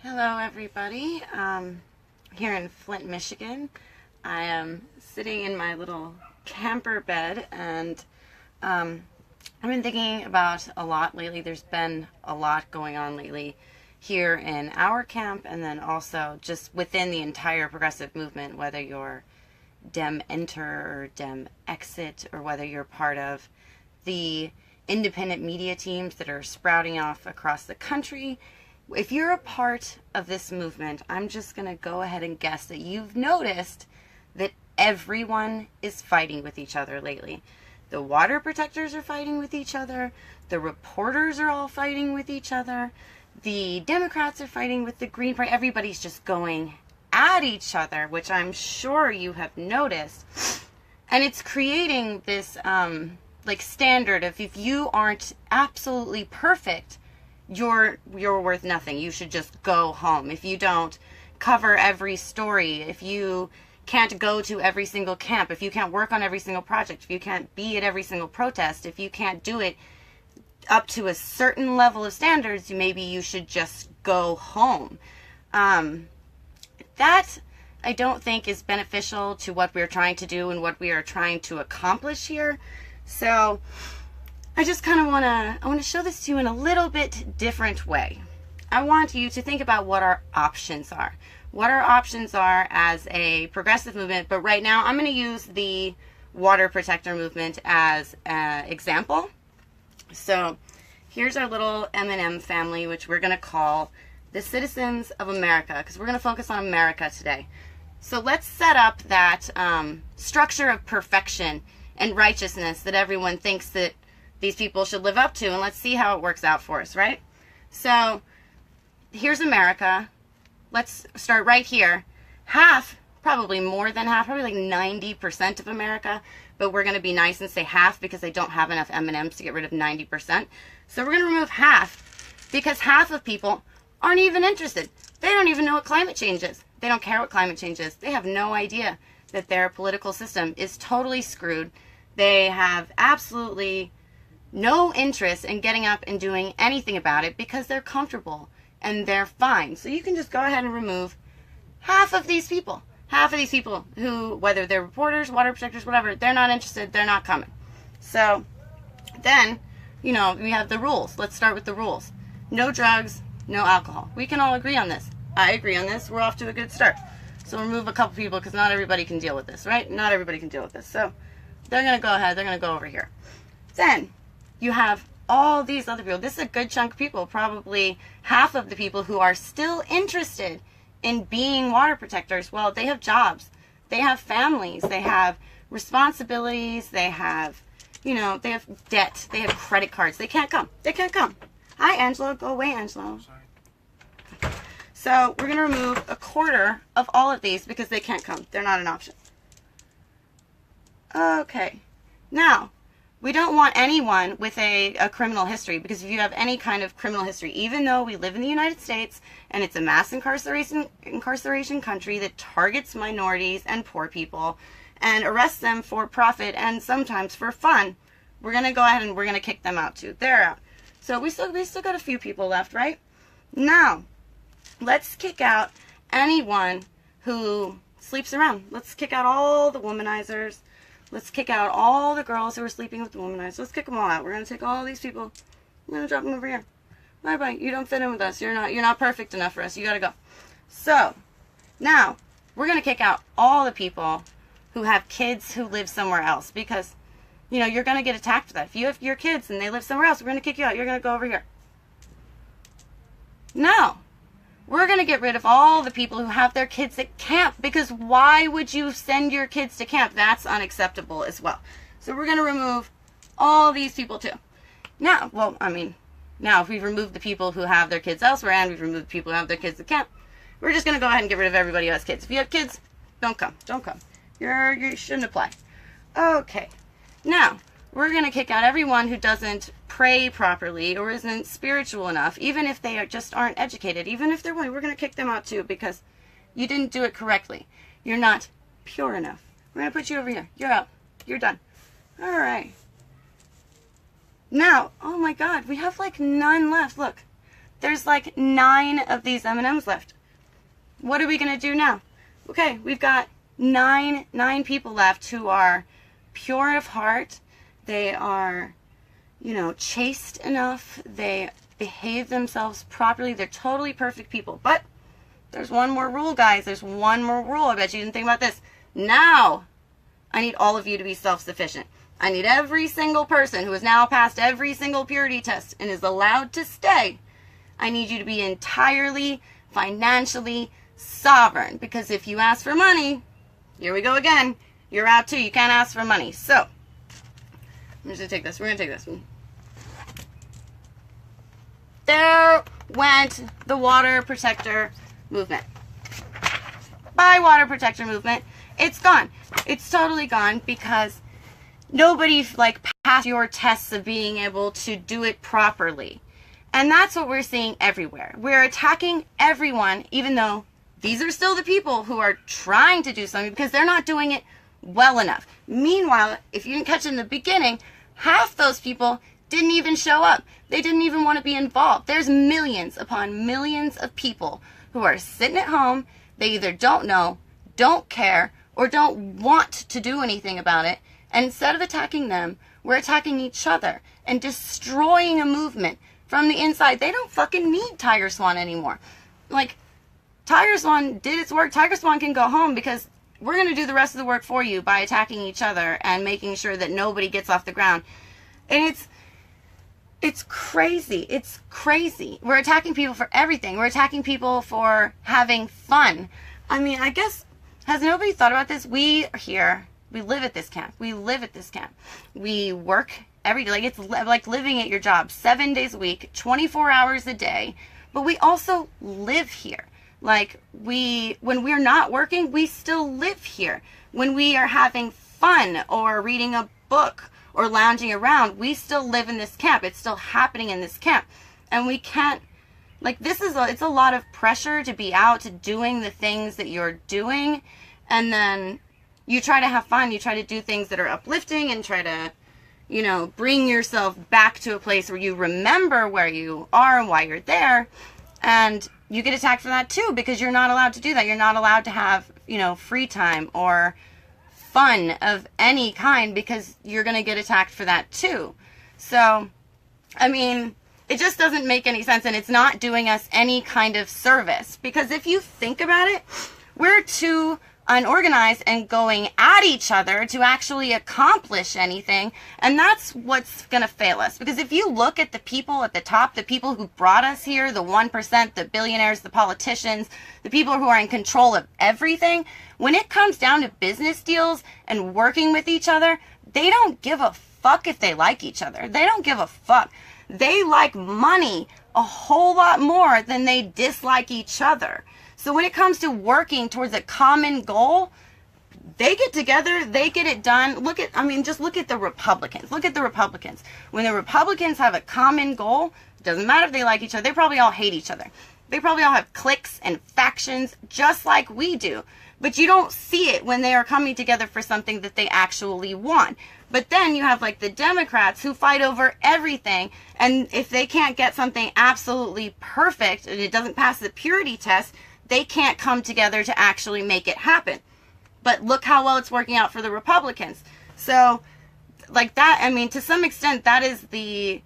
Hello everybody, here in Flint, Michigan. I am sitting in my little camper bed and I've been thinking about a lot lately. There's been a lot going on lately here in our camp and then also just within the entire progressive movement, whether you're Dem Enter or Dem Exit or whether you're part of the independent media teams that are sprouting off across the country. If you're a part of this movement, I'm just going to go ahead and guess that you've noticed that everyone is fighting with each other lately. The water protectors are fighting with each other. The reporters are all fighting with each other. The Democrats are fighting with the Green Party. Everybody's just going at each other, which I'm sure you have noticed. And it's creating this standard of if you aren't absolutely perfect, you're worth nothing. You should just go home. If you don't cover every story, if you can't go to every single camp, if you can't work on every single project, if you can't be at every single protest, if you can't do it up to a certain level of standards, maybe you should just go home. That I don't think is beneficial to what we're trying to do and what we are trying to accomplish here. So I just kind of want to show this to you in a little bit different way. I want you to think about what our options are. What our options are as a progressive movement, but right now I'm going to use the water protector movement as an example. So here's our little M&M family, which we're going to call the Citizens of America, because we're going to focus on America today. So let's set up that structure of perfection and righteousness that everyone thinks that these people should live up to, and let's see how it works out for us, right? So here's America. Let's start right here. Half, probably more than half, probably like 90% of America, but we're going to be nice and say half because they don't have enough M&Ms to get rid of 90%. So we're going to remove half because half of people aren't even interested. They don't even know what climate change is. They don't care what climate change is. They have no idea that their political system is totally screwed. They have absolutely no interest in getting up and doing anything about it because they're comfortable and they're fine. So you can just go ahead and remove half of these people. Half of these people who, whether they're reporters, water protectors, whatever, they're not interested, they're not coming. So then, we have the rules. Let's start with the rules. No drugs, no alcohol. We can all agree on this. I agree on this. We're off to a good start. So remove a couple people because not everybody can deal with this, right? Not everybody can deal with this. So they're going to go ahead. They're going to go over here. Then you have all these other people. This is a good chunk of people, probably half of the people who are still interested in being water protectors. Well, they have jobs. They have families. They have responsibilities. They have, they have debt. They have credit cards. They can't come. They can't come. Hi, Angelo. Go away, Angelo. Sorry. So we're going to remove a quarter of all of these because they can't come. They're not an option. Okay. Now, we don't want anyone with a criminal history, because if you have any kind of criminal history, even though we live in the United States and it's a mass incarceration country that targets minorities and poor people and arrests them for profit and sometimes for fun, we're going to go ahead and we're going to kick them out too. They're out. So we still got a few people left, right? Now, let's kick out anyone who sleeps around. Let's kick out all the womanizers. Let's kick out all the girls who are sleeping with the womanizers. Let's kick them all out. We're going to take all these people. We're going to drop them over here. Bye-bye. You don't fit in with us. You're not perfect enough for us. You got to go. So, now, we're going to kick out all the people who have kids who live somewhere else. Because, you're going to get attacked for that. If you have your kids and they live somewhere else, we're going to kick you out. You're going to go over here. Now, we're going to get rid of all the people who have their kids at camp, because why would you send your kids to camp? That's unacceptable as well. So we're going to remove all these people too. Now, now if we've removed the people who have their kids elsewhere and we've removed the people who have their kids at camp, we're just going to go ahead and get rid of everybody who has kids. If you have kids, don't come. Don't come. You shouldn't apply. Okay. Now, we're going to kick out everyone who doesn't pray properly or isn't spiritual enough, even if they just aren't educated, even if they're white. We're going to kick them out too because you didn't do it correctly. You're not pure enough. We're going to put you over here. You're out. You're done. All right. Now, oh my God, we have like none left. Look, There's like 9 of these M&Ms left. What are we going to do now? Okay, we've got nine people left who are pure of heart. They are, you know, chaste enough. They behave themselves properly. They're totally perfect people. But there's one more rule, guys. There's one more rule. I bet you didn't think about this. Now, I need all of you to be self-sufficient. I need every single person who has now passed every single purity test and is allowed to stay. I need you to be entirely financially sovereign. Because if you ask for money, here we go again, you're out too. You can't ask for money. So, I'm just going to take this. We're going to take this one. There went the water protector movement. Bye, water protector movement. It's gone. It's totally gone because nobody like passed your tests of being able to do it properly. And that's what we're seeing everywhere. We're attacking everyone, even though these are still the people who are trying to do something because they're not doing it well enough. Meanwhile, if you didn't catch it in the beginning, half those people didn't even show up. They didn't even want to be involved. There's millions upon millions of people who are sitting at home. They either don't know, don't care, or don't want to do anything about it. And instead of attacking them, we're attacking each other and destroying a movement from the inside. They don't fucking need Tiger Swan anymore. Like, Tiger Swan did its work. Tiger Swan can go home because we're going to do the rest of the work for you by attacking each other and making sure that nobody gets off the ground. And it's crazy. It's crazy. We're attacking people for everything. We're attacking people for having fun. I mean, I guess, has nobody thought about this? We are here. We live at this camp. We live at this camp. We work every day. Like, it's like living at your job 7 days a week, 24 hours a day. But we also live here. Like, when we're not working, we still live here. When we are having fun or reading a book or lounging around, we still live in this camp. It's still happening in this camp. And we can't, like, it's a lot of pressure to be out doing the things that you're doing. And then you try to have fun. You try to do things that are uplifting and try to, you know, bring yourself back to a place where you remember where you are and why you're there. And you get attacked for that too, because you're not allowed to do that. You're not allowed to have, you know, free time or fun of any kind because you're going to get attacked for that too. So, I mean, it just doesn't make any sense, and it's not doing us any kind of service. Because if you think about it, we're too unorganized and going at each other to actually accomplish anything, and that's what's going to fail us. Because if you look at the people at the top, the people who brought us here, the 1%, the billionaires, the politicians, the people who are in control of everything, when it comes down to business deals and working with each other, they don't give a fuck if they like each other. They don't give a fuck. They like money a whole lot more than they dislike each other. So when it comes to working towards a common goal, they get together, they get it done. Just look at the Republicans. Look at the Republicans. When the Republicans have a common goal, it doesn't matter if they like each other. They probably all hate each other. They probably all have cliques and factions just like we do. But you don't see it when they are coming together for something that they actually want. But then you have like the Democrats who fight over everything. And if they can't get something absolutely perfect and it doesn't pass the purity test, they can't come together to actually make it happen. But look how well it's working out for the Republicans. So, like that, I mean, to some extent, that is the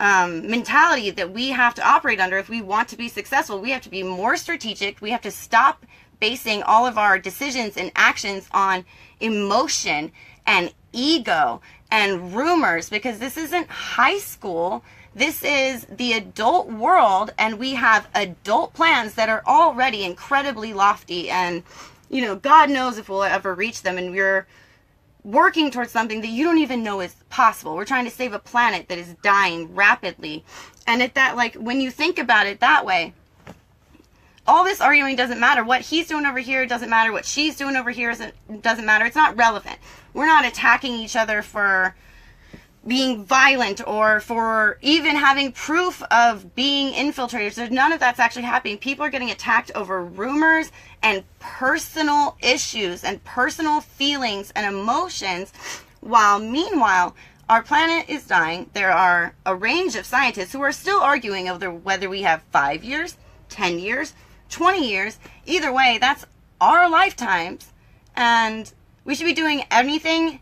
mentality that we have to operate under if we want to be successful. We have to be more strategic. We have to stop basing all of our decisions and actions on emotion and ego and rumors, because this isn't high school. This is the adult world, and we have adult plans that are already incredibly lofty, and, you know, God knows if we'll ever reach them, and we're working towards something that you don't even know is possible. We're trying to save a planet that is dying rapidly. And at that, like, when you think about it that way, all this arguing doesn't matter. What he's doing over here doesn't matter. What she's doing over here doesn't matter. It's not relevant. We're not attacking each other for being violent or for even having proof of being infiltrators. So none of that's actually happening. People are getting attacked over rumors and personal issues and personal feelings and emotions, while meanwhile our planet is dying. There are a range of scientists who are still arguing over whether we have 5 years, 10 years, 20 years. Either way, that's our lifetimes. And we should be doing anything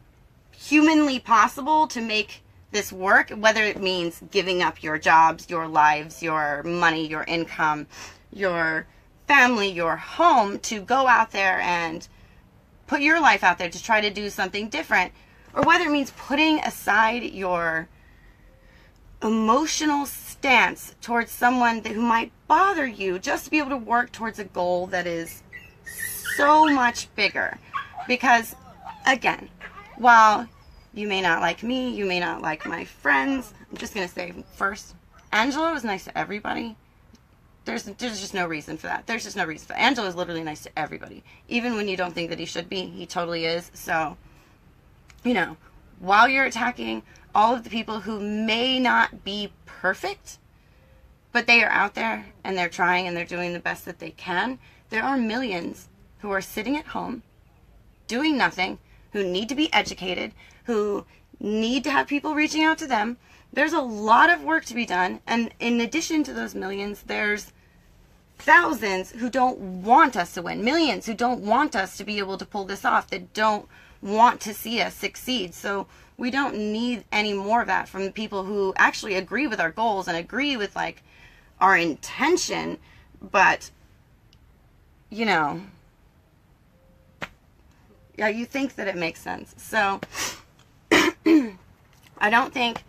humanly possible to make this work, whether it means giving up your jobs, your lives, your money, your income, your family, your home, to go out there and put your life out there to try to do something different, or whether it means putting aside your emotional stance towards someone who might bother you just to be able to work towards a goal that is so much bigger. Because, again, while you may not like me, you may not like my friends, I'm just going to say first, Angela was nice to everybody. There's just no reason for that. There's just no reason for that. Angela is literally nice to everybody. Even when you don't think that he should be, he totally is. So, you know, while you're attacking all of the people who may not be perfect, but they are out there and they're trying and they're doing the best that they can, there are millions who are sitting at home doing nothing, who need to be educated, who need to have people reaching out to them. There's a lot of work to be done. And in addition to those millions, there's thousands who don't want us to win, millions who don't want us to be able to pull this off, that don't want to see us succeed. So we don't need any more of that from the people who actually agree with our goals and agree with like our intention, but you know, yeah, you think that it makes sense. So I don't think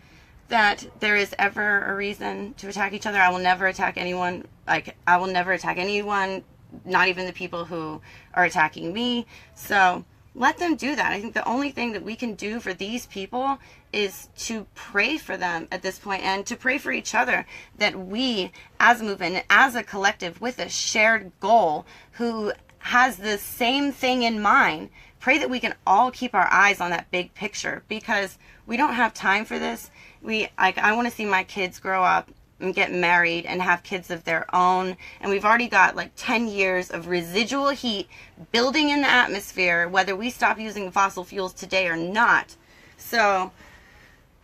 that there is ever a reason to attack each other. I will never attack anyone. Like, I will never attack anyone, not even the people who are attacking me. So let them do that. I think the only thing that we can do for these people is to pray for them at this point, and to pray for each other, that we as a movement, as a collective with a shared goal, who has the same thing in mind, pray that we can all keep our eyes on that big picture, because we don't have time for this. I want to see my kids grow up and get married and have kids of their own. And we've already got like 10 years of residual heat building in the atmosphere, whether we stop using fossil fuels today or not. So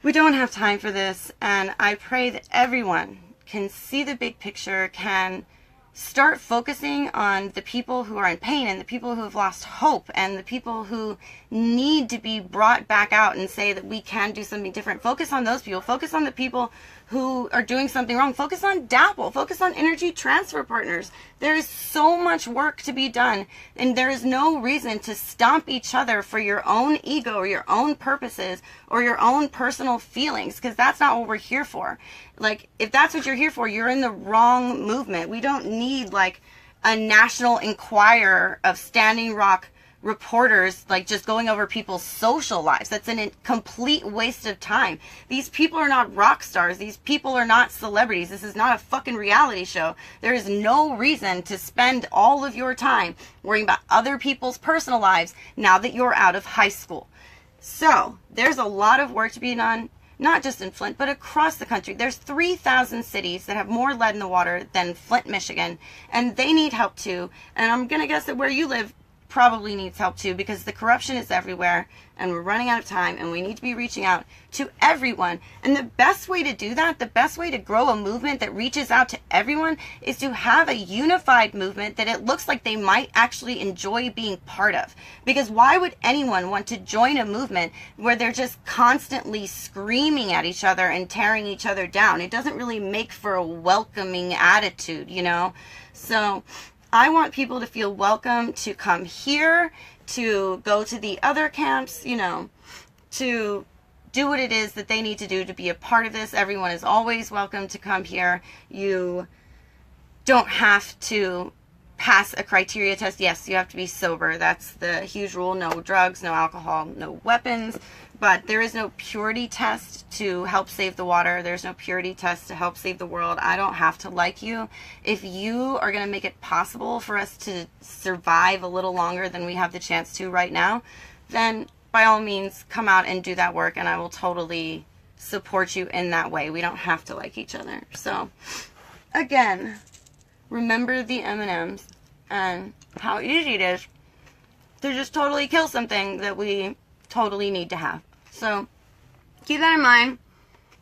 we don't have time for this. And I pray that everyone can see the big picture, can start focusing on the people who are in pain and the people who have lost hope and the people who need to be brought back out and say that we can do something different. Focus on those people. Focus on the people who are doing something wrong. Focus on DAPL. Focus on energy transfer partners. There is so much work to be done, and there is no reason to stomp each other for your own ego or your own purposes or your own personal feelings, because that's not what we're here for. Like, if that's what you're here for, you're in the wrong movement. We don't need like a National Enquirer of Standing Rock reporters like just going over people's social lives. That's a complete waste of time. These people are not rock stars. These people are not celebrities. This is not a fucking reality show. There is no reason to spend all of your time worrying about other people's personal lives now that you're out of high school. So there's a lot of work to be done, not just in Flint, but across the country. There's 3,000 cities that have more lead in the water than Flint, Michigan, and they need help too. And I'm going to guess that where you live probably needs help too, because the corruption is everywhere and we're running out of time, and we need to be reaching out to everyone. And the best way to do that, the best way to grow a movement that reaches out to everyone, is to have a unified movement that it looks like they might actually enjoy being part of. Because why would anyone want to join a movement where they're just constantly screaming at each other and tearing each other down? It doesn't really make for a welcoming attitude, you know? So I want people to feel welcome to come here, to go to the other camps, you know, to do what it is that they need to do to be a part of this. Everyone is always welcome to come here. You don't have to pass a criteria test. Yes, you have to be sober. That's the huge rule. No drugs, no alcohol, no weapons. But there is no purity test to help save the water. There's no purity test to help save the world. I don't have to like you. If you are going to make it possible for us to survive a little longer than we have the chance to right now, then by all means come out and do that work, and I will totally support you in that way. We don't have to like each other. So again, remember the M&Ms and how easy it is to just totally kill something that we totally need to have. So keep that in mind.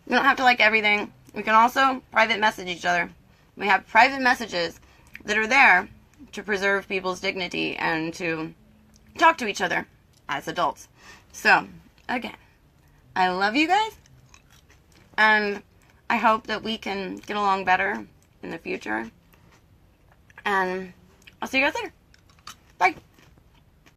We don't have to like everything. We can also private message each other. We have private messages that are there to preserve people's dignity and to talk to each other as adults. So, again, I love you guys, and I hope that we can get along better in the future. And I'll see you guys later. Bye.